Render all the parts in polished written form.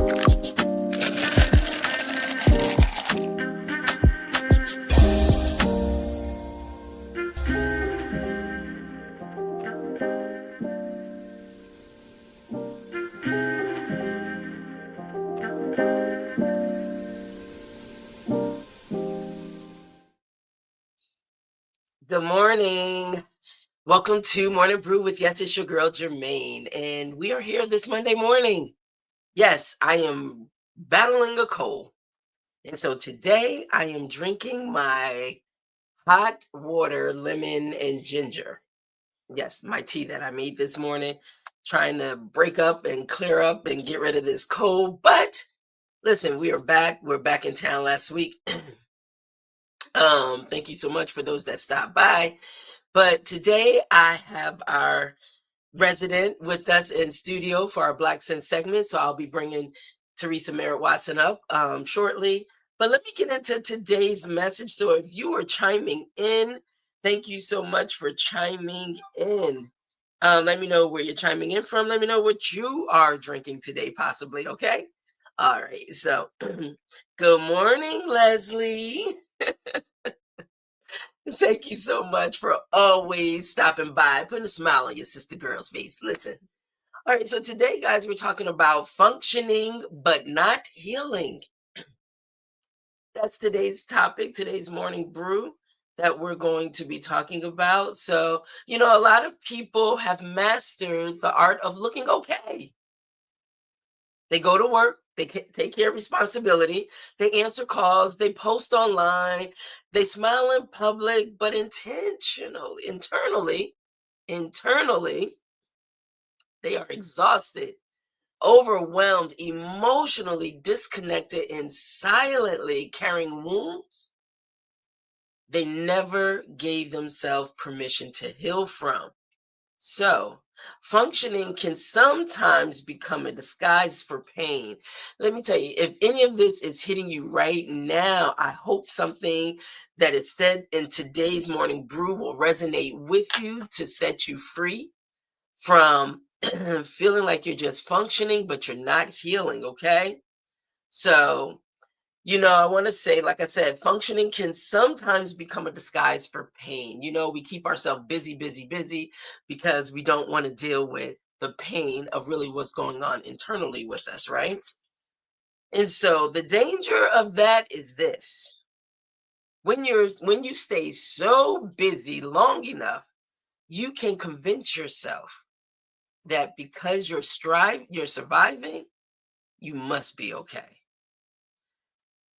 Good morning. Welcome to Morning Brew with Yes, it's your girl Germaine, and we are here this Monday morning. Yes, I am battling a cold, and so today I am drinking my hot water, lemon, and ginger. Yes, my tea that I made this morning, trying to break up and clear up and get rid of this cold. But listen, we are back. We're back in town last week. Thank you so much for those that stopped by. But today I have our resident with us in studio for our Black Sense segment. So I'll be bringing Teresa Merritt Watson up shortly. But let me get into today's message. So if you are chiming in, thank you so much for chiming in. Let me know where you're chiming in from. Let me know what you are drinking today, possibly. Okay. All right. So good morning, Leslie. Thank you so much for always stopping by, putting a smile on your sister girl's face. Listen. All right, so today, guys, we're talking about functioning but not healing. That's today's topic, today's morning brew that we're going to be talking about. So, a lot of people have mastered the art of looking okay. They go to work, they take care of responsibility, they answer calls, they post online, they smile in public, but internally, they are exhausted, overwhelmed, emotionally disconnected, and silently carrying wounds they never gave themselves permission to heal from. So, functioning can sometimes become a disguise for pain. Let me tell you, if any of this is hitting you right now, I hope something that is said in today's morning brew will resonate with you to set you free from feeling like you're just functioning, but you're not healing. Okay. So, I want to say, like I said, functioning can sometimes become a disguise for pain. We keep ourselves busy, busy, busy because we don't want to deal with the pain of really what's going on internally with us, right? And so the danger of that is this. When you stay so busy long enough, you can convince yourself that because you're surviving, you must be okay.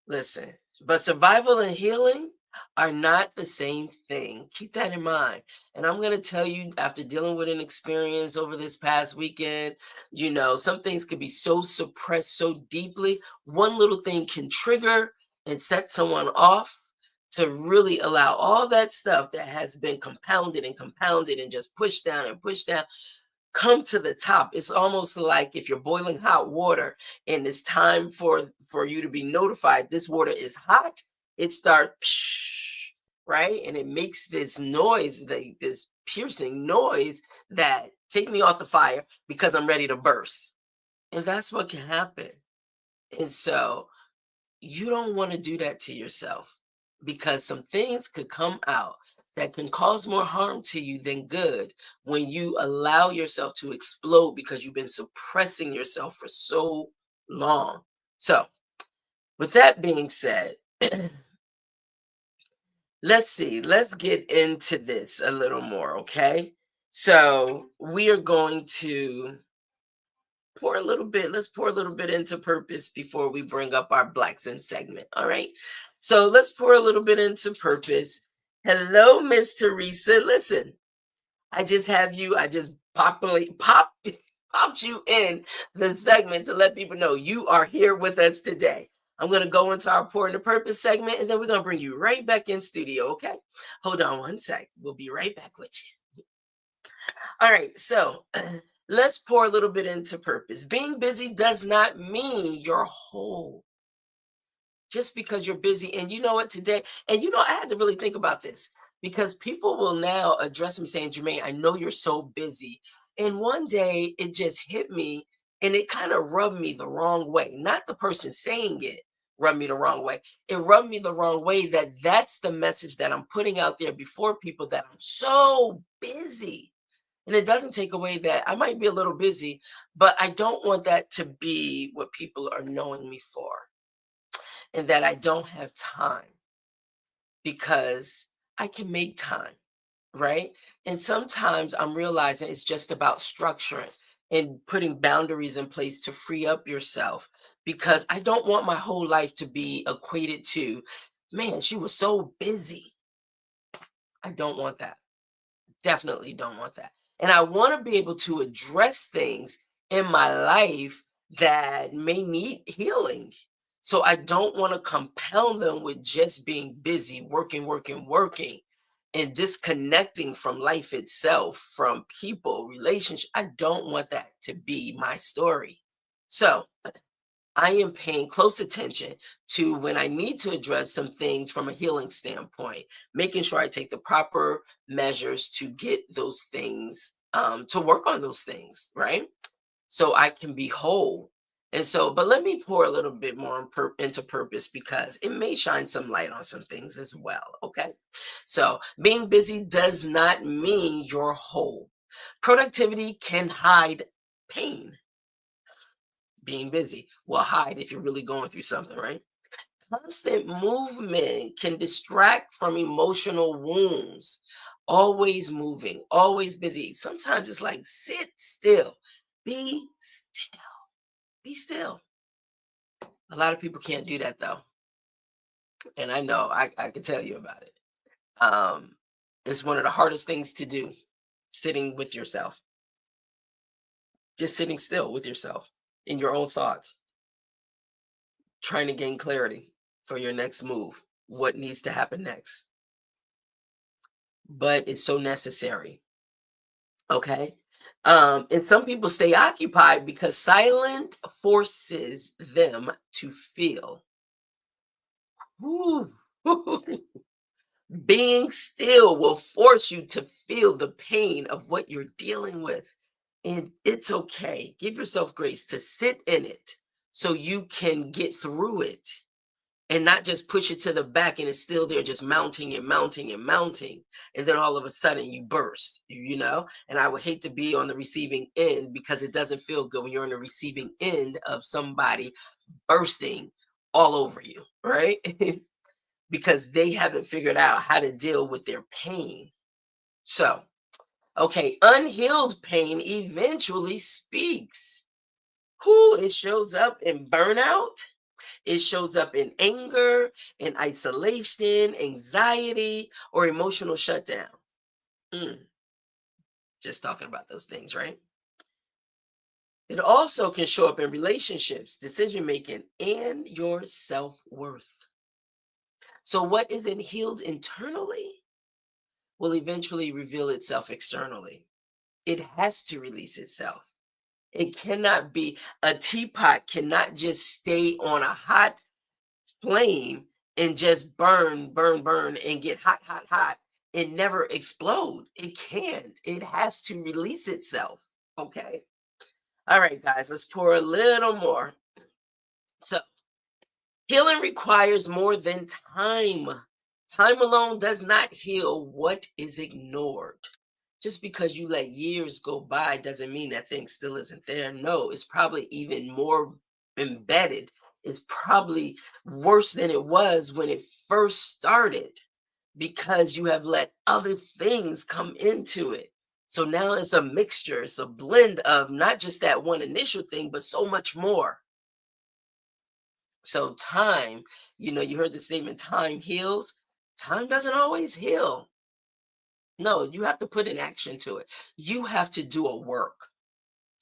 Listen, but survival and healing are not the same thing. Keep that in mind. And I'm going to tell you, after dealing with an experience over this past weekend, some things could be so suppressed so deeply. One little thing can trigger and set someone off to really allow all that stuff that has been compounded and just pushed down and pushed down come to the top. It's almost like if you're boiling hot water and it's time for you to be notified this water is hot, it starts right, and it makes this noise, this piercing noise that take me off the fire because I'm ready to burst. And that's what can happen. And so you don't want to do that to yourself because some things could come out that can cause more harm to you than good when you allow yourself to explode because you've been suppressing yourself for so long. So, with that being said, let's get into this a little more, okay? So, we are going to let's pour a little bit into purpose before we bring up our Blacks in segment. All right. So let's pour a little bit into purpose. Hello, Miss Teresa. Listen, I just popped you in the segment to let people know you are here with us today. I'm going to go into our pour into purpose segment and then we're going to bring you right back in studio. Okay. Hold on one sec. We'll be right back with you. All right. So let's pour a little bit into purpose. Being busy does not mean you're whole. Just because you're busy. And you know what, today, and I had to really think about this because people will now address me saying, Jermaine, I know you're so busy. And one day it just hit me And it kind of rubbed me the wrong way. Not the person saying it rubbed me the wrong way. It rubbed me the wrong way that that's the message that I'm putting out there before people, that I'm so busy. And it doesn't take away that I might be a little busy, but I don't want that to be what people are knowing me for, and that I don't have time, because I can make time, right? And sometimes I'm realizing it's just about structuring and putting boundaries in place to free up yourself, because I don't want my whole life to be equated to, man, she was so busy. I don't want that. Definitely don't want that. And I want to be able to address things in my life that may need healing. So I don't want to compound them with just being busy, working, working, working, and disconnecting from life itself, from people, relationships. I don't want that to be my story. So I am paying close attention to when I need to address some things from a healing standpoint, making sure I take the proper measures to get those things, to work on those things, right? So I can be whole. And so, but let me pour a little bit more into purpose, because it may shine some light on some things as well. Okay. So being busy does not mean you're whole. Productivity can hide pain. Being busy will hide if you're really going through something, right? Constant movement can distract from emotional wounds. Always moving, always busy. Sometimes it's like, sit still, be still, be still. A lot of people can't do that though. And I know, I can tell you about it. Um, it's one of the hardest things to do, sitting with yourself, just sitting still with yourself in your own thoughts, trying to gain clarity for your next move, what needs to happen next. But it's so necessary. Okay. And some people stay occupied because silent forces them to feel. Whew. Being still will force you to feel the pain of what you're dealing with. And it's okay. Give yourself grace to sit in it so you can get through it, and not just push it to the back and it's still there, just mounting and mounting and mounting. And then all of a sudden you burst, you know? And I would hate to be on the receiving end, because it doesn't feel good when you're on the receiving end of somebody bursting all over you, right? Because they haven't figured out how to deal with their pain. So, okay, unhealed pain eventually speaks. Who it shows up in burnout. It shows up in anger, in isolation, anxiety, or emotional shutdown. Mm, just talking about those things, right? It also can show up in relationships, decision making, and your self worth. So, what isn't healed internally will eventually reveal itself externally. It has to release itself. It cannot be, a teapot cannot just stay on a hot flame and just burn, burn, burn, and get hot, hot, hot and never explode. It can't. It has to release itself. Okay. All right, guys, let's pour a little more. So, healing requires more than time. Time alone does not heal what is ignored. Just because you let years go by doesn't mean that thing still isn't there. No, it's probably even more embedded. It's probably worse than it was when it first started, because you have let other things come into it. So now it's a mixture, it's a blend of not just that one initial thing, but so much more. So time, you heard the statement, time heals. Time doesn't always heal. No, you have to put an action to it. You have to do a work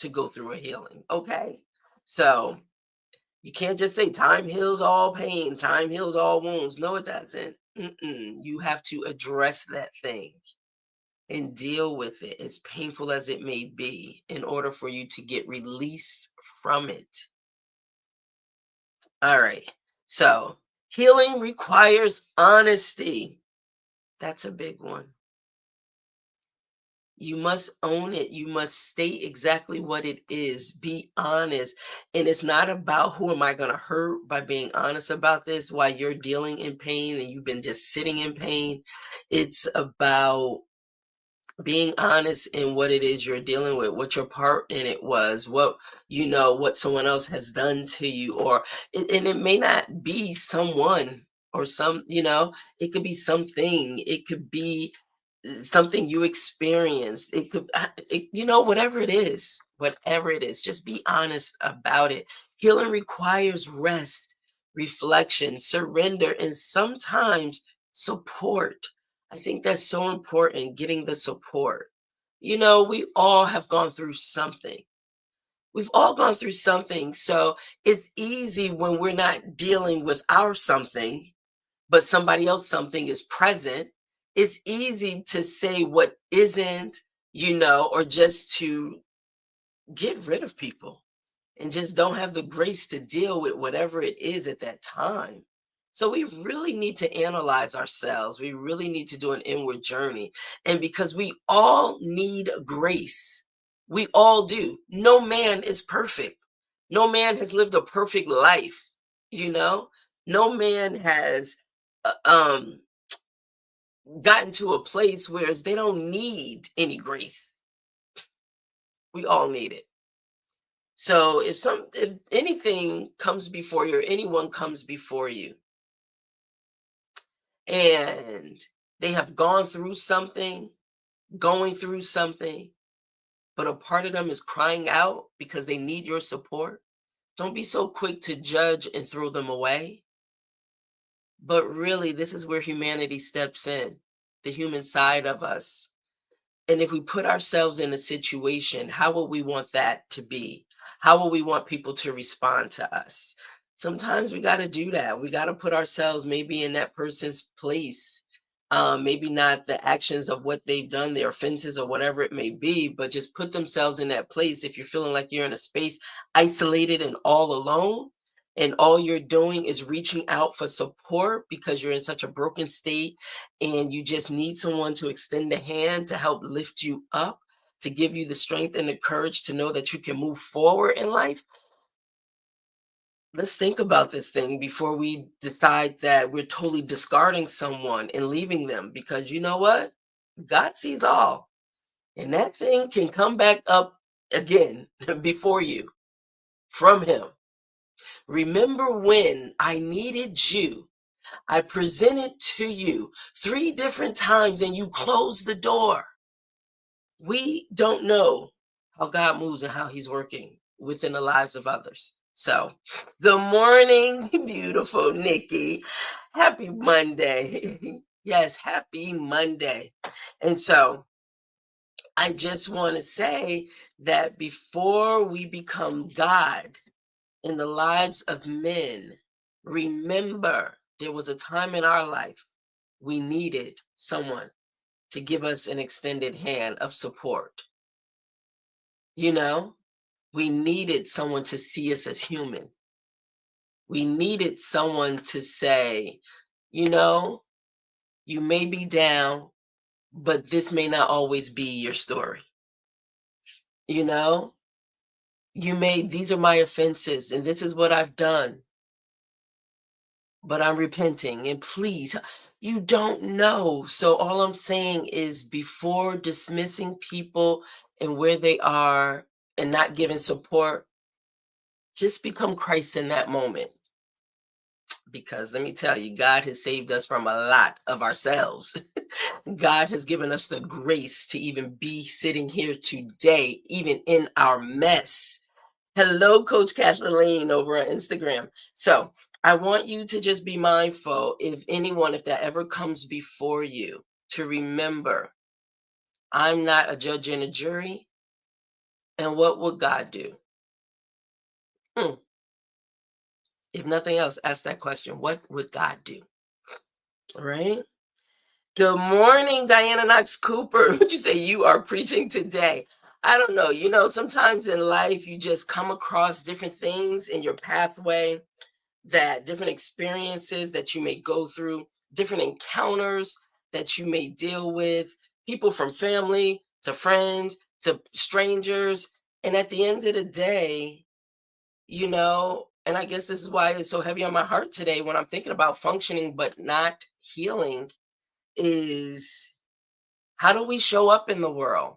to go through a healing. Okay. So you can't just say time heals all pain, time heals all wounds. No, it doesn't. You have to address that thing and deal with it, as painful as it may be, in order for you to get released from it. All right. So healing requires honesty. That's a big one. You must own it. You must state exactly what it is. Be honest. And it's not about who am I going to hurt by being honest about this while you're dealing in pain and you've been just sitting in pain. It's about being honest in what it is you're dealing with, what your part in it was, what someone else has done to you, and it may not be someone or it could be something, it could be something you experienced, it could, whatever it is, just be honest about it. Healing requires rest, reflection, surrender, and sometimes support. I think that's so important, getting the support. We all have gone through something. We've all gone through something. So it's easy when we're not dealing with our something, but somebody else something is present. It's easy to say what isn't, or just to get rid of people and just don't have the grace to deal with whatever it is at that time. So we really need to analyze ourselves. We really need to do an inward journey. And because we all need grace, we all do. No man is perfect. No man has lived a perfect life, you know? No man has gotten to a place where they don't need any grace. We all need it. So if anything comes before you or anyone comes before you and they have gone through something, going through something, but a part of them is crying out because they need your support, don't be so quick to judge and throw them away. But really, this is where humanity steps in, the human side of us. And if we put ourselves in a situation, how will we want that to be? How will we want people to respond to us? Sometimes we got to do that. We got to put ourselves maybe in that person's place. Maybe not the actions of what they've done, their offenses or whatever it may be, but just put themselves in that place. If you're feeling like you're in a space isolated and all alone, and all you're doing is reaching out for support because you're in such a broken state and you just need someone to extend a hand to help lift you up, to give you the strength and the courage to know that you can move forward in life. Let's think about this thing before we decide that we're totally discarding someone and leaving them, because you know what? God sees all, and that thing can come back up again before you from Him. Remember when I needed you? I presented to you 3 different times and you closed the door. We don't know how God moves and how He's working within the lives of others. So, good morning, beautiful Nikki. Happy Monday. Yes, happy Monday. And so, I just want to say that before we become God in the lives of men, remember there was a time in our life we needed someone to give us an extended hand of support. You know, we needed someone to see us as human. We needed someone to say, you know, you may be down, but this may not always be your story. You know, these are my offenses and this is what I've done, but I'm repenting and please, you don't know. So all I'm saying is before dismissing people and where they are and not giving support, just become Christ in that moment. Because let me tell you, God has saved us from a lot of ourselves. God has given us the grace to even be sitting here today, even in our mess. Hello, Coach Kathleen over on Instagram. So I want you to just be mindful, if that ever comes before you, to remember, I'm not a judge and a jury. And what would God do? If nothing else, ask that question. What would God do? Right? Good morning, Diana Knox Cooper. Would you say you are preaching today? I don't know. Sometimes in life, you just come across different things in your pathway, that different experiences that you may go through, different encounters that you may deal with, people from family, to friends, to strangers. And at the end of the day, and I guess this is why it's so heavy on my heart today when I'm thinking about functioning but not healing, is how do we show up in the world?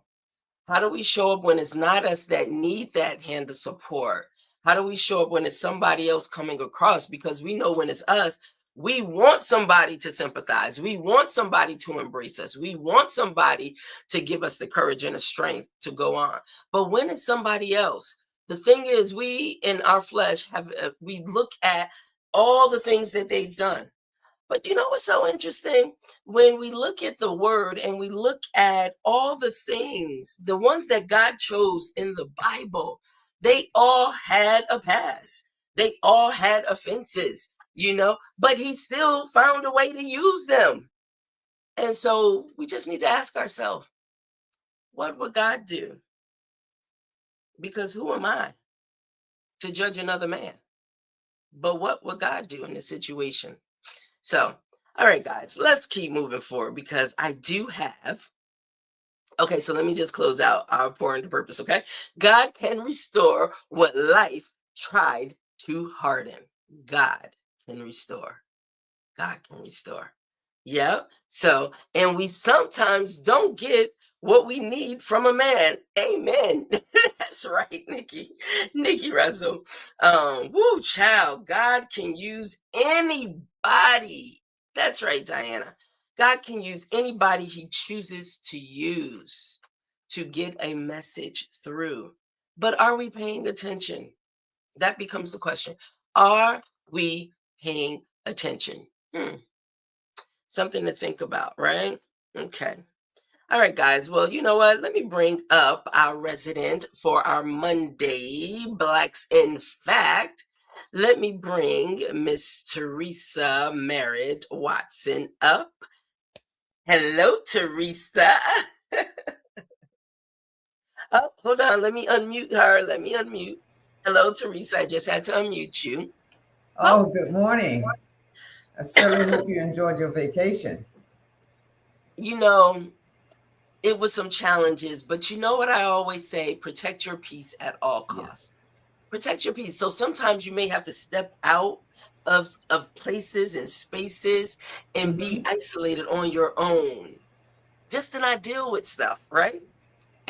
How do we show up when it's not us that need that hand of support? How do we show up when it's somebody else coming across? Because we know when it's us, we want somebody to sympathize. We want somebody to embrace us. We want somebody to give us the courage and the strength to go on. But when it's somebody else, the thing is, we in our flesh we look at all the things that they've done. But you know what's so interesting? When we look at the word and we look at all the things, the ones that God chose in the Bible, they all had a past. They all had offenses, but he still found a way to use them. And so we just need to ask ourselves, what would God do? Because who am I to judge another man? But what would God do in this situation? So, all right, guys, let's keep moving forward because I do have. Okay, so let me just close out our pour into purpose, okay? God can restore what life tried to harden. God can restore. God can restore. Yeah. So, and we sometimes don't get what we need from a man. Amen. That's right, Nikki Russell. Woo, child. God can use anybody. That's right, Diana. God can use anybody he chooses to use to get a message through. But are we paying attention? That becomes the question. Are we paying attention? Something to think about, right? Okay. All right, guys. Well, you know what? Let me bring up our resident for our Monday Blacks in Fact. Let me bring Miss Teresa Merritt Watson up. Hello, Teresa. Oh, hold on. Let me unmute her. Let me unmute. Hello, Teresa. I just had to unmute you. Oh, good morning. I certainly hope you enjoyed your vacation. It was some challenges, but you know what I always say? Protect your peace at all costs. Protect your peace. So sometimes you may have to step out of places and spaces and be isolated on your own, just to not deal with stuff, right?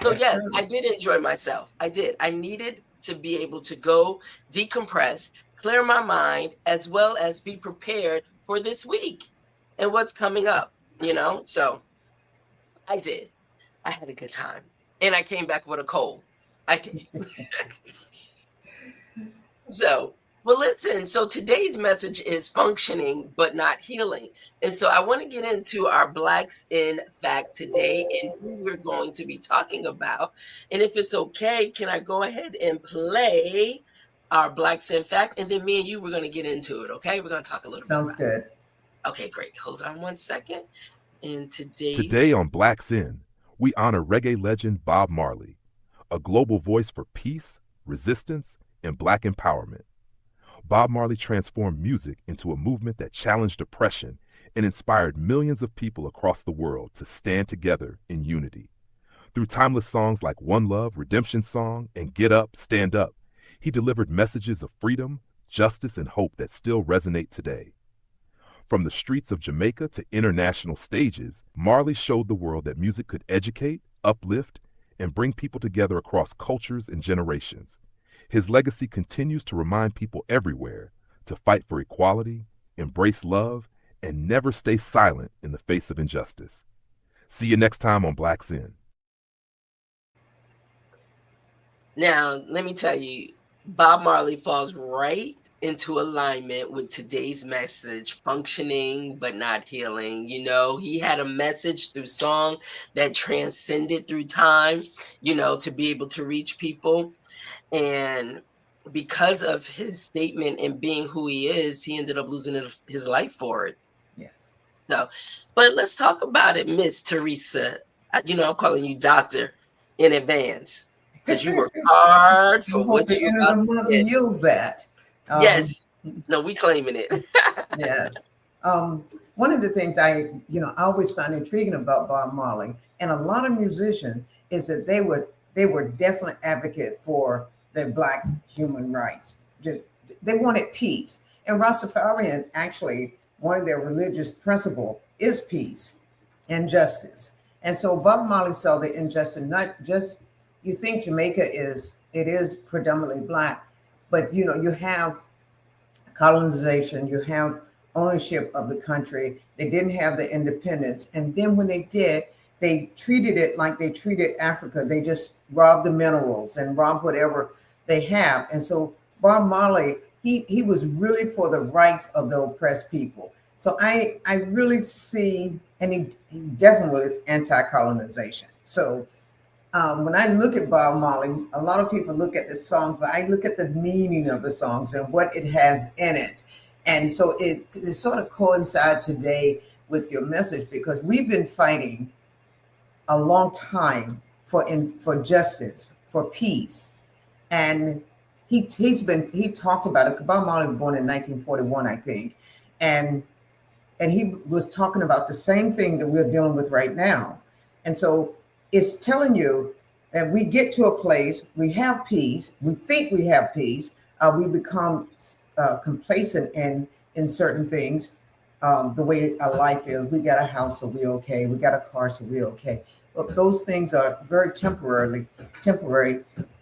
So That's yes, I true. did enjoy myself. I did. I needed to be able to go decompress, clear my mind, as well as be prepared for this week and what's coming up. So I did. I had a good time. And I came back with a cold. I did. So, well, listen. So today's message is functioning but not healing. And so I want to get into our Blacks in Fact today and who we're going to be talking about. And if it's okay, can I go ahead and play our Blacks in Fact? And then me and you, we're going to get into it. Okay. We're going to talk a little bit Sounds about good. it. Okay, great. Hold on one second. And today's. Today on Blacks In, we honor reggae legend Bob Marley, a global voice for peace, resistance, and Black empowerment. Bob Marley transformed music into a movement that challenged oppression and inspired millions of people across the world to stand together in unity. Through timeless songs like One Love, Redemption Song, and Get Up, Stand Up, he delivered messages of freedom, justice, and hope that still resonate today. From the streets of Jamaica to international stages, Marley showed the world that music could educate, uplift, and bring people together across cultures and generations. His legacy continues to remind people everywhere to fight for equality, embrace love, and never stay silent in the face of injustice. See you next time on Blacks In. Now, let me tell you, Bob Marley falls right into alignment with today's message, functioning but not healing. He had a message through song that transcended through time, to be able to reach people. And because of his statement and being who he is, he ended up losing his life for it. Yes. So, but let's talk about it, Miss Teresa. I'm calling you doctor in advance because you work hard I for hope what the you end of about the to month get. you use that. Um, Yes. No, we claiming it. yes. One of the things I always find intriguing about Bob Marley and a lot of musicians is that they were definitely advocate for the Black human rights. They wanted peace. And Rastafarian, actually, one of their religious principle is peace and justice. And so Bob Marley saw the injustice, not just, you think Jamaica it is predominantly Black, but you have colonization, you have ownership of the country. They didn't have the independence. And then when they did, they treated it like they treated Africa. They just robbed the minerals and robbed whatever they have. And so Bob Marley, he was really for the rights of the oppressed people. So I really see, and he definitely was anti-colonization. So when I look at Bob Marley, a lot of people look at the songs, but I look at the meaning of the songs and what it has in it. And so it sort of coincides today with your message, because we've been fighting a long time for justice, for peace. And he talked about it. Bob Marley was born in 1941, I think. And he was talking about the same thing that we're dealing with right now. And so it's telling you that we get to a place, we have peace, we think we have peace, we become complacent in certain things, the way our life is. We got a house, so we're okay. We got a car, so we're okay. But those things are very temporary,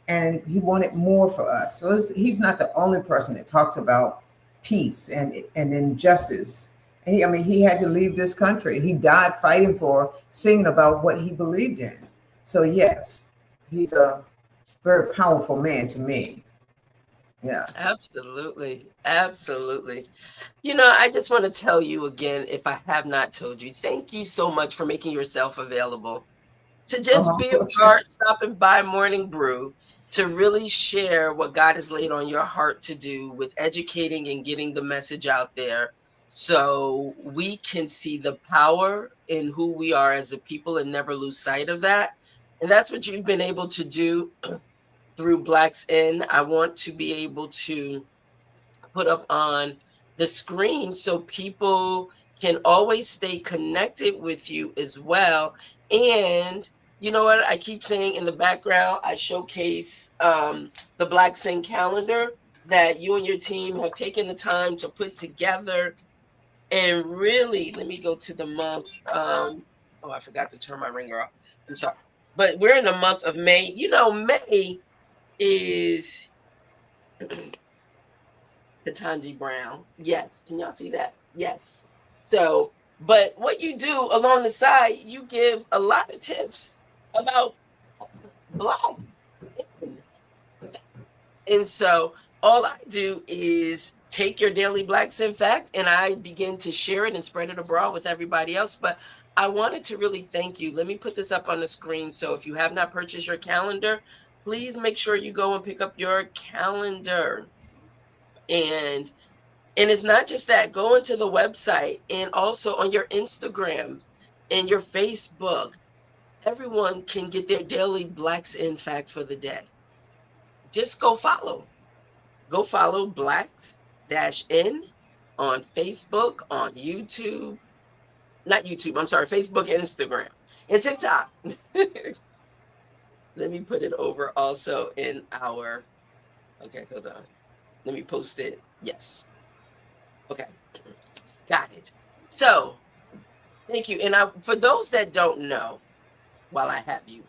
and he wanted more for us. So he's not the only person that talks about peace and injustice. And he had to leave this country. He died fighting for, singing about what he believed in. So yes, he's a very powerful man to me. Yeah. Absolutely. Absolutely. I just want to tell you again, if I have not told you, thank you so much for making yourself available to just be a part, stopping by Morning Brew, to really share what God has laid on your heart to do with educating and getting the message out there, so we can see the power in who we are as a people and never lose sight of that. And that's what you've been able to do through Blacks In. I want to be able to put up on the screen so people can always stay connected with you as well. And you know what? I keep saying in the background, I showcase the Black Sin calendar that you and your team have taken the time to put together. And really, let me go to the month. Oh, I forgot to turn my ringer off. I'm sorry. But we're in the month of May. May is Ketanji Brown. Yes. Can y'all see that? Yes. So, but what you do along the side, you give a lot of tips about Blacks. And so all I do is take your daily Blacks in Fact, and I begin to share it and spread it abroad with everybody else. But I wanted to really thank you. Let me put this up on the screen. So if you have not purchased your calendar, please make sure you go and pick up your calendar. And it's not just that. Go into the website and also on your Instagram and your Facebook. Everyone can get their daily Blacks in Fact for the day. Just go follow. Go follow Blacks-In on Facebook, on YouTube. Not YouTube, I'm sorry, Facebook and Instagram and TikTok. Let me put it over also in our, okay, hold on. Let me post it. Yes. Okay. Got it. So thank you. And for those that don't know, while I have you,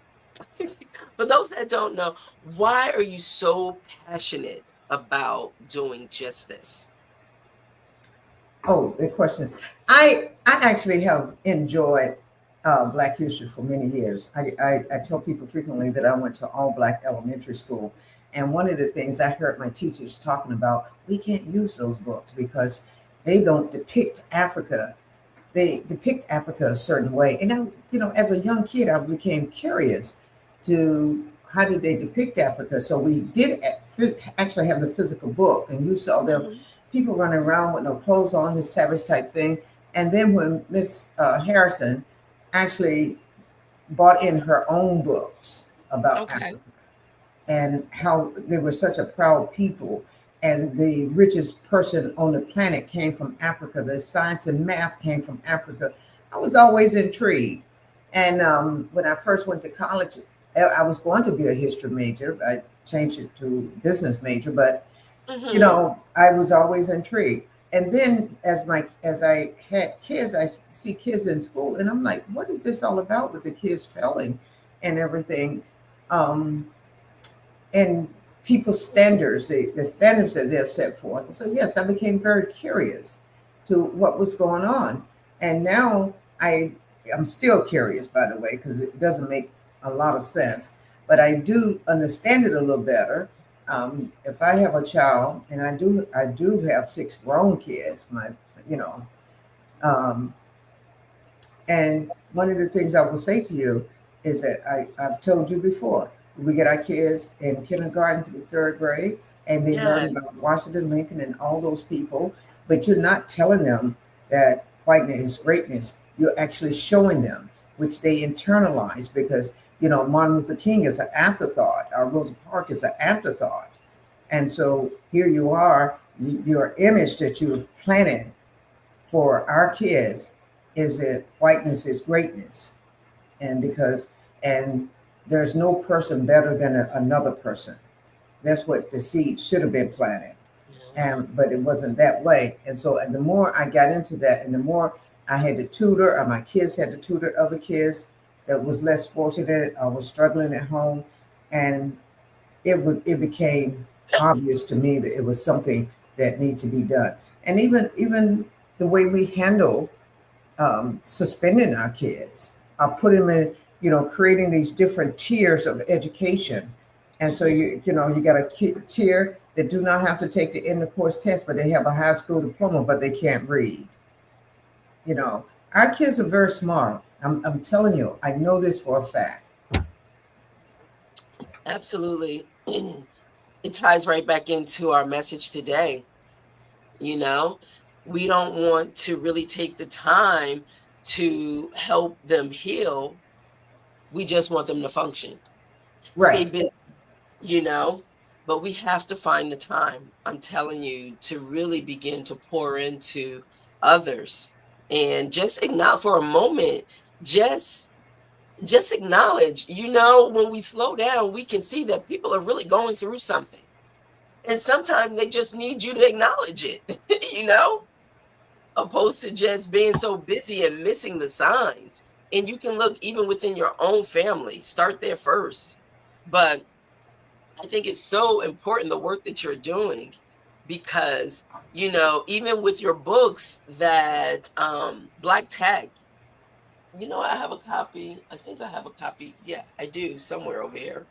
for those that don't know, why are you so passionate about doing just this? Oh, good question. I actually have enjoyed Black history for many years. I tell people frequently that I went to all Black elementary school. And one of the things I heard my teachers talking about, we can't use those books because they don't depict Africa. They depict Africa a certain way. And I, as a young kid, I became curious to how did they depict Africa. So we did actually have the physical book, and you saw them people running around with no clothes on, this savage type thing. And then when Miss Harrison actually brought in her own books about Africa and how they were such a proud people, and the richest person on the planet came from Africa, the science and math came from Africa, I was always intrigued. And when I first went to college, I was going to be a history major. I changed it to business major, but Mm-hmm. I was always intrigued. And then as I had kids, I see kids in school, and I'm like, what is this all about with the kids failing and everything? Um, and people's standards, the standards that they have set forth. And so, yes, I became very curious to what was going on. And now I'm still curious, by the way, because it doesn't make a lot of sense. But I do understand it a little better. If I have a child, and I do have six grown kids, you know, um, and one of the things I will say to you is that I've told you before, we get our kids in kindergarten through third grade, and they learn Yes. about Washington, Lincoln, and all those people, but you're not telling them that whiteness is greatness. You're actually showing them, which they internalize because, Martin Luther King is an afterthought, or Rosa Parks is an afterthought. And so here you are, your image that you've planted for our kids is that whiteness is greatness, and there's no person better than another person. That's what the seed should have been planted, Yes. and but it wasn't that way. And the more I got into that, and the more I had to tutor, or my kids had to tutor other kids that was less fortunate or was struggling at home, and it became obvious to me that it was something that needed to be done. And even the way we handle suspending our kids, putting them in, creating these different tiers of education. And so Mm-hmm. you got a tier that do not have to take the end of course test, but they have a high school diploma, but they can't read. You know, our kids are very smart. I'm telling you, I know this for a fact. Absolutely. It ties right back into our message today. You know, we don't want to really take the time to help them heal. We just want them to function, stay Right. busy, you know, but we have to find the time, I'm telling you, to really begin to pour into others and just acknowledge for a moment, just just acknowledge, when we slow down, we can see that people are really going through something. And sometimes they just need you to acknowledge it, you know? Opposed to just being so busy and missing the signs. And you can look even within your own family, start there first. But I think it's so important the work that you're doing because, even with your books that Black Tag, I have a copy. I think I have a copy. Yeah, I do somewhere over here.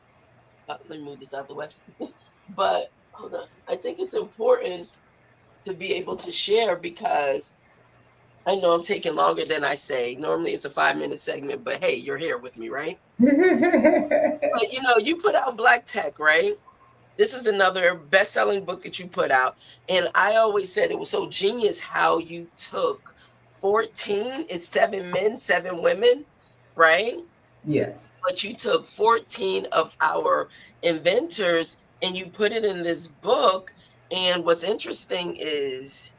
Let me move this out the way. But hold on. I think it's important to be able to share because I know I'm taking longer than I say. Normally it's a 5-minute segment, but hey, you're here with me, right? But you put out Black Tech, right? This is another best-selling book that you put out. And I always said it was so genius how you took 14, it's 7 men, 7 women, right? Yes. But you took 14 of our inventors and you put it in this book. And what's interesting is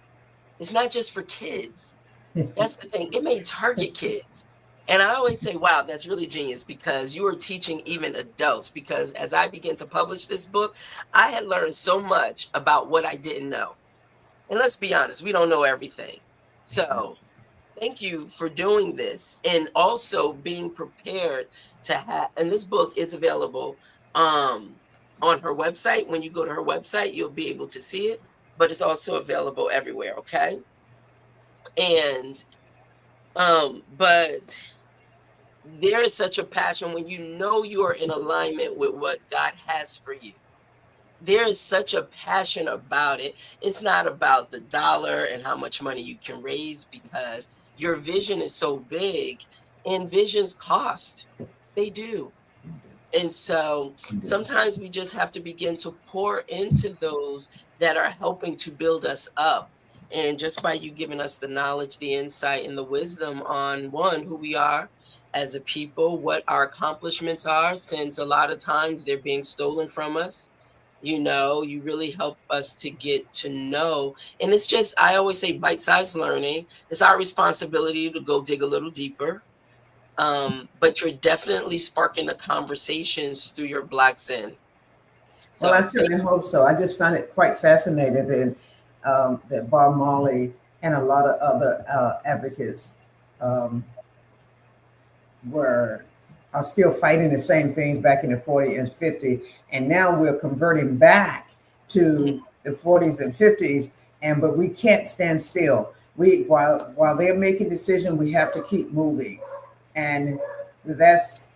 it's not just for kids. That's the thing. It may target kids. And I always say, wow, that's really genius because you are teaching even adults. Because as I began to publish this book, I had learned so much about what I didn't know. And let's be honest, we don't know everything. So thank you for doing this and also being prepared to have, and this book is available on her website. When you go to her website, you'll be able to see it, but it's also available everywhere. Okay. And but there is such a passion when you know you are in alignment with what God has for you. There is such a passion about it. It's not about the dollar and how much money you can raise because your vision is so big and visions cost. They do. And so sometimes we just have to begin to pour into those that are helping to build us up. And just by you giving us the knowledge, the insight, and the wisdom on one, who we are as a people, what our accomplishments are, since a lot of times they're being stolen from us. You really help us to get to know. And it's just, I always say, bite sized learning. It's our responsibility to go dig a little deeper But you're definitely sparking the conversations through your Blacks In. Well, I So thank certainly hope so. I just find it quite fascinating that Bob Marley and a lot of other advocates um, were are still fighting the same things back in the 40s and 50s, and now we're converting back you. to the 40s and 50s, and but we can't stand still. We while they're making decisions, we have to keep moving, and that's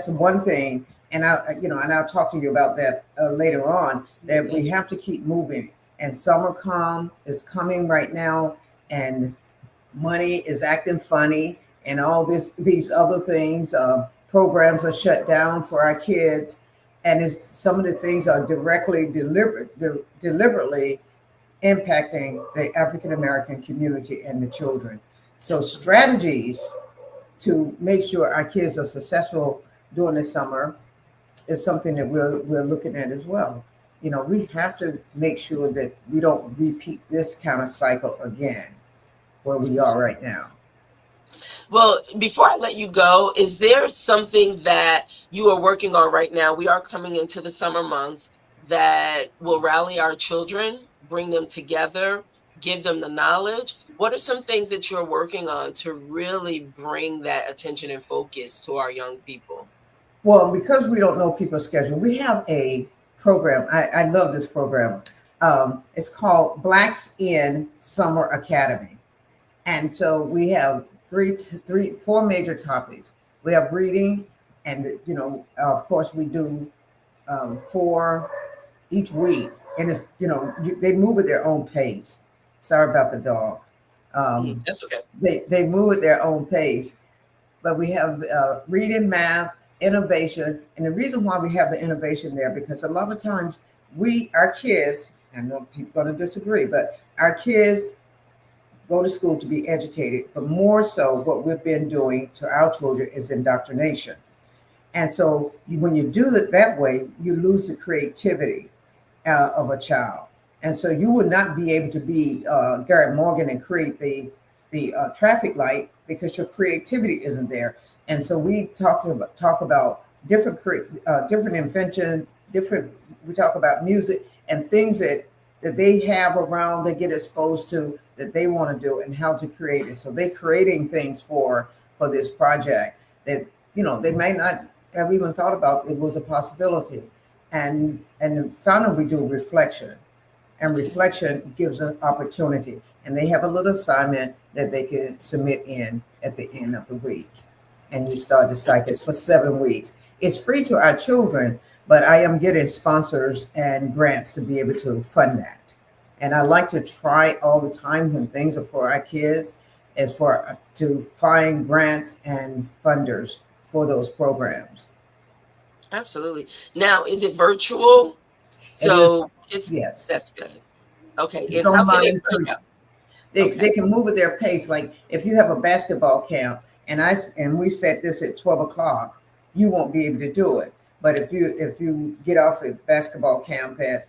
one thing. And I'll talk to you about that later on. That we have to keep moving, and summer calm is coming right now, and money is acting funny and all these other things. Programs are shut down for our kids, and it's some of the things are deliberately impacting the African American community and the children. So Absolutely. strategies to make sure our kids are successful during the summer is something that we're looking at as well. We have to make sure that we don't repeat this kind of cycle again where we are right now. Well, before I let you go, is there something that you are working on right now? We are coming into the summer months that will rally our children, bring them together, give them the knowledge. What are some things that you're working on to really bring that attention and focus to our young people? Well, because we don't know people's schedule, we have a program. I love this program. It's called Blacks in Summer Academy. And so we have four major topics. We have reading, and of course, we do four each week, and they move at their own pace. Sorry about the dog. That's okay. They move at their own pace, but we have reading, math, innovation, and the reason why we have the innovation there because a lot of times our kids, I know people are going to disagree, but our kids go to school to be educated, but more so what we've been doing to our children is indoctrination. And so when you do it that way, you lose the creativity of a child. And so you would not be able to be Garrett Morgan and create the traffic light because your creativity isn't there. And so we talk about different invention, different. We talk about music and things that they have around, they get exposed to that they want to do and how to create it. So they're creating things for this project that they may not have even thought about it was a possibility. And finally we do reflection, and reflection gives an opportunity. And they have a little assignment that they can submit in at the end of the week. And you start the cycle for 7 weeks. It's free to our children, but I am getting sponsors and grants to be able to fund that. And I like to try all the time when things are for our kids, is to find grants and funders for those programs. Absolutely. Now, is it virtual? It is, So it's yes. that's good. Okay. It's And how can they online find too. out? They Okay. can move at their pace. Like if you have a basketball camp and we set this at 12 o'clock, you won't be able to do it. But if you get off at basketball camp at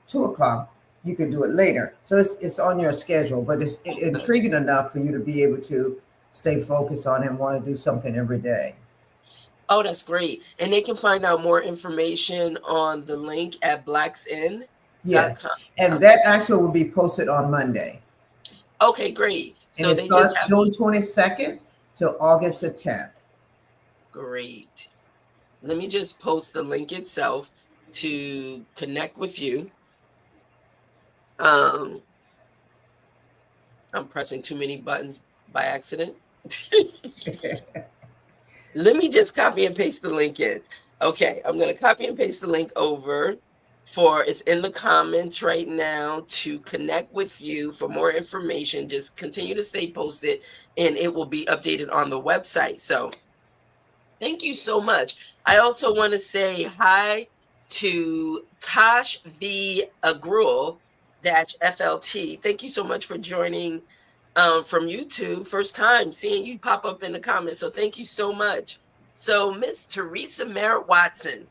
2 o'clock, you can do it later. So it's on your schedule, but it's intriguing enough for you to be able to stay focused on it and want to do something every day. Oh, that's great. And they can find out more information on the link at Yes, blacksin.com. and Okay. that actually will be posted on Monday, Okay, great. and So it they just starts have to June 22nd to August the 10th. great. Let me just post the link itself to connect with you. Um, I'm pressing too many buttons by accident. Let me just copy and paste the link in. Okay, I'm going to copy and paste the link over for it's in the comments right now to connect with you for more information. Just continue to stay posted and it will be updated on the website. So, thank you so much. I also want to say hi to Tosh V Agruel dash FLT. Thank you so much for joining from YouTube. First time seeing you pop up in the comments. So thank you so much. So Miss Teresa Merritt Watson,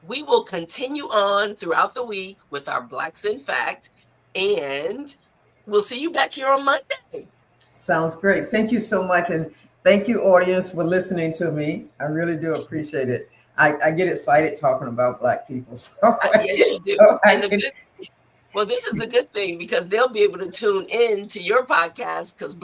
we will continue on throughout the week with our Blacks in Fact, and we'll see you back here on Monday. Sounds great. Thank you so much. And Thank you, audience, for listening to me. I really do appreciate it. I get excited talking about Black people. So, Yes, you do. so I And the can, good well, this is the good thing because they'll be able to tune in to your podcast because the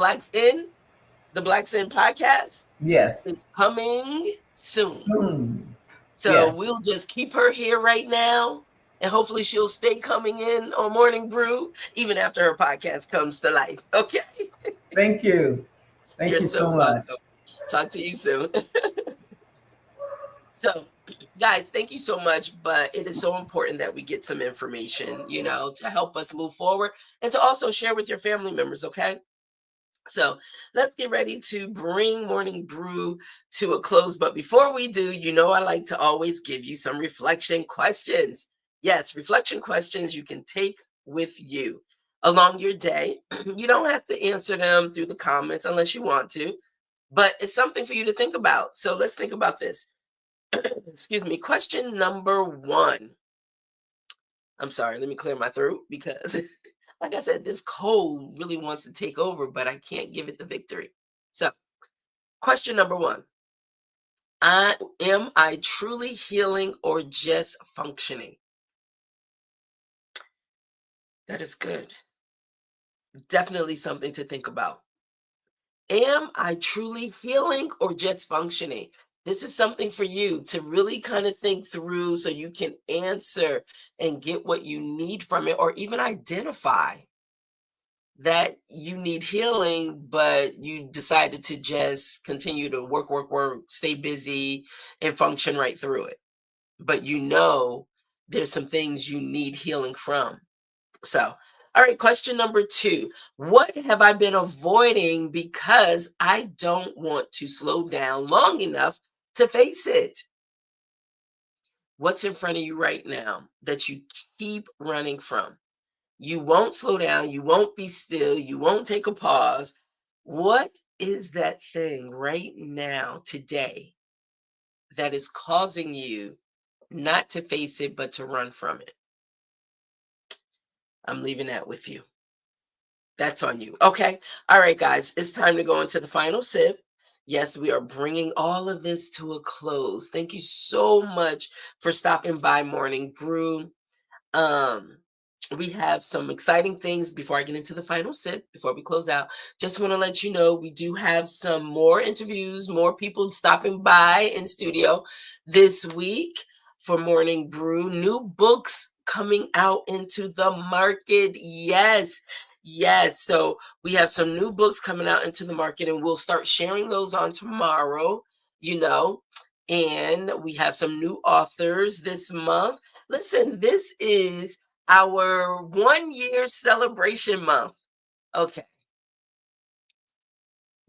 Blacks In podcast yes, is coming soon. soon. So Yes. we'll just keep her here right now. And hopefully she'll stay coming in on Morning Brew even after her podcast comes to life. Okay. Thank you. Thank You're you so so much. welcome. Talk to you soon. So, guys, thank you so much. But it is so important that we get some information, to help us move forward and to also share with your family members. Okay. So let's get ready to bring Morning Brew to a close. But before we do, I like to always give you some reflection questions. Yes, reflection questions you can take with you along your day. You don't have to answer them through the comments unless you want to, but it's something for you to think about. So let's think about this. Excuse me. Question number one. I'm sorry, let me clear my throat because, like I said, this cold really wants to take over, but I can't give it the victory. So, question number one. Am I truly healing or just functioning? That is good. Definitely something to think about. Am I truly healing or just functioning? This is something for you to really kind of think through so you can answer and get what you need from it, or even identify that you need healing, but you decided to just continue to work, stay busy, and function right through it. But there's some things you need healing from. So, all right, question number two. What have I been avoiding because I don't want to slow down long enough to face it? What's in front of you right now that you keep running from? You won't slow down. You won't be still. You won't take a pause. What is that thing right now, today, that is causing you not to face it, but to run from it? I'm leaving that with you. That's on you. Okay. All right, guys. It's time to go into the final sip. Yes, we are bringing all of this to a close. Thank you so much for stopping by Morning Brew. Um, we have some exciting things before I get into the final sip, before we close out. Just want to let you know we do have some more interviews, more people stopping by in studio this week for Morning Brew. New books coming out into the market. Yes. Yes. So we have some new books coming out into the market, and we'll start sharing those on tomorrow, you know. And we have some new authors this month. Listen, this is our 1 year celebration month. Okay.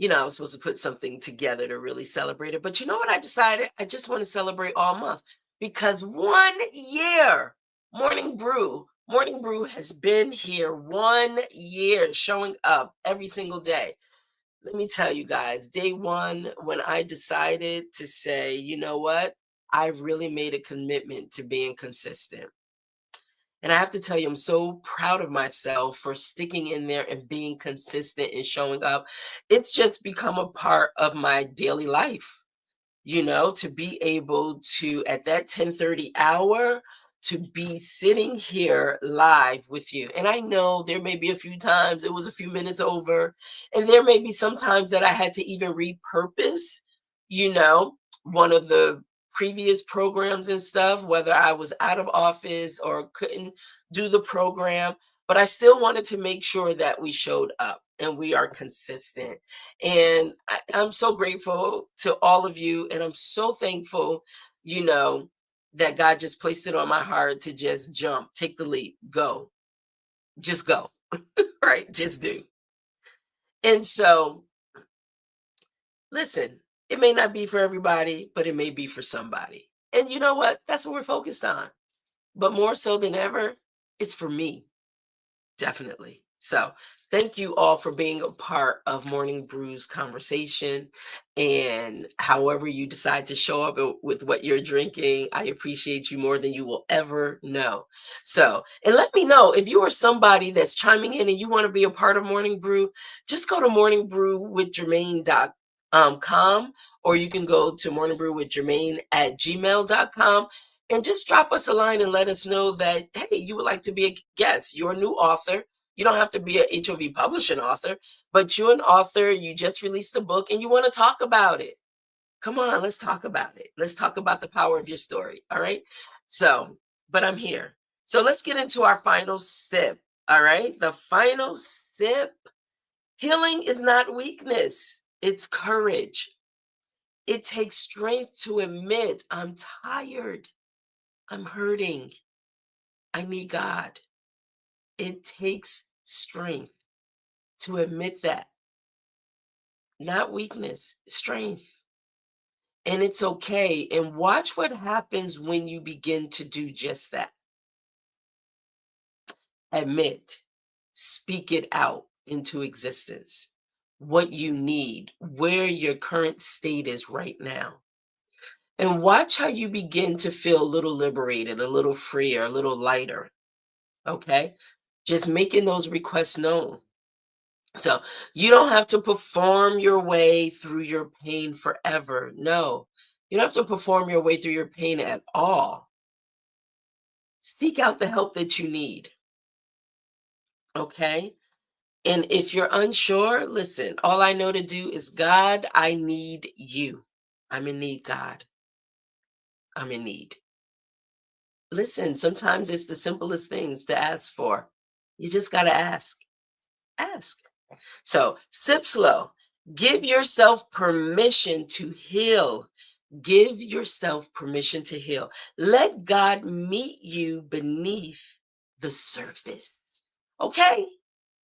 I was supposed to put something together to really celebrate it. But you know what I decided? I just want to celebrate all month because 1 year, Morning Brew has been here 1 year, showing up every single day. Let me tell you guys, day one, when I decided to say, you know what? I've really made a commitment to being consistent. And I have to tell you, I'm so proud of myself for sticking in there and being consistent and showing up. It's just become a part of my daily life, to be able to, at that 10:30 hour, to be sitting here live with you. And I know there may be a few times it was a few minutes over, and there may be some times that I had to even repurpose, you know, one of the previous programs and stuff, whether I was out of office or couldn't do the program, but I still wanted to make sure that we showed up and we are consistent. And I'm so grateful to all of you. And I'm so thankful, you know, that God just placed it on my heart to just jump, take the leap, go, just go, right? Just do. And so, listen, it may not be for everybody, but it may be for somebody. And you know what? That's what we're focused on. But more so than ever, it's for me. Definitely. So, thank you all for being a part of Morning Brew's conversation. And however you decide to show up with what you're drinking, I appreciate you more than you will ever know. So, and let me know if you are somebody that's chiming in and you want to be a part of Morning Brew, just go to morningbrew with Germaine com, or you can go to morningbrew@gmail.com and just drop us a line and let us know that, hey, you would like to be a guest. You're a new author. You don't have to be a HOV publishing author, but you're an author. You just released a book and you want to talk about it. Come on, let's talk about it. Let's talk about the power of your story. All right. So, but I'm here. So let's get into our final sip. All right. The final sip. Healing is not weakness, it's courage. It takes strength to admit I'm tired, I'm hurting, I need God. It takes strength to admit that. Not weakness, strength. And it's okay. And watch what happens when you begin to do just that. Admit, speak it out into existence. What you need, where your current state is right now. And watch how you begin to feel a little liberated, a little freer, a little lighter. Okay? Just making those requests known. So you don't have to perform your way through your pain forever. No, you don't have to perform your way through your pain at all. Seek out the help that you need. Okay? And if you're unsure, listen, all I know to do is, God, I need you. I'm in need, God. I'm in need. Listen, sometimes it's the simplest things to ask for. You just got to ask. Ask. So, sip slow. Give yourself permission to heal. Give yourself permission to heal. Let God meet you beneath the surface. Okay?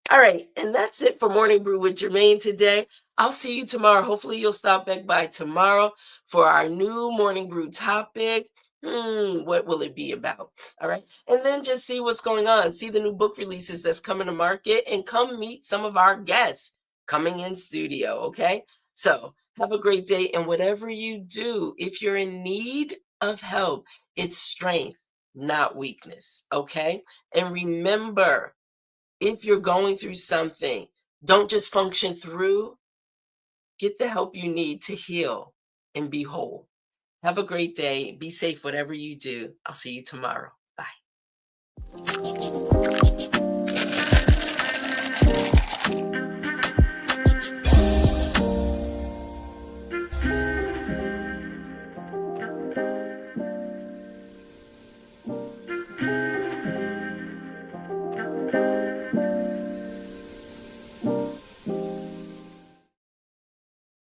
All right, and that's it for Morning Brew with Germaine today. I'll see you tomorrow. Hopefully you'll stop back by tomorrow for our new Morning Brew topic. What will it be about? All right, and then just see what's going on. See the new book releases that's coming to market and come meet some of our guests coming in studio, okay? So have a great day, and whatever you do, if you're in need of help, it's strength, not weakness, okay? And remember, if you're going through something, don't just function through. Get the help you need to heal and be whole. Have a great day. Be safe, whatever you do. I'll see you tomorrow. Bye.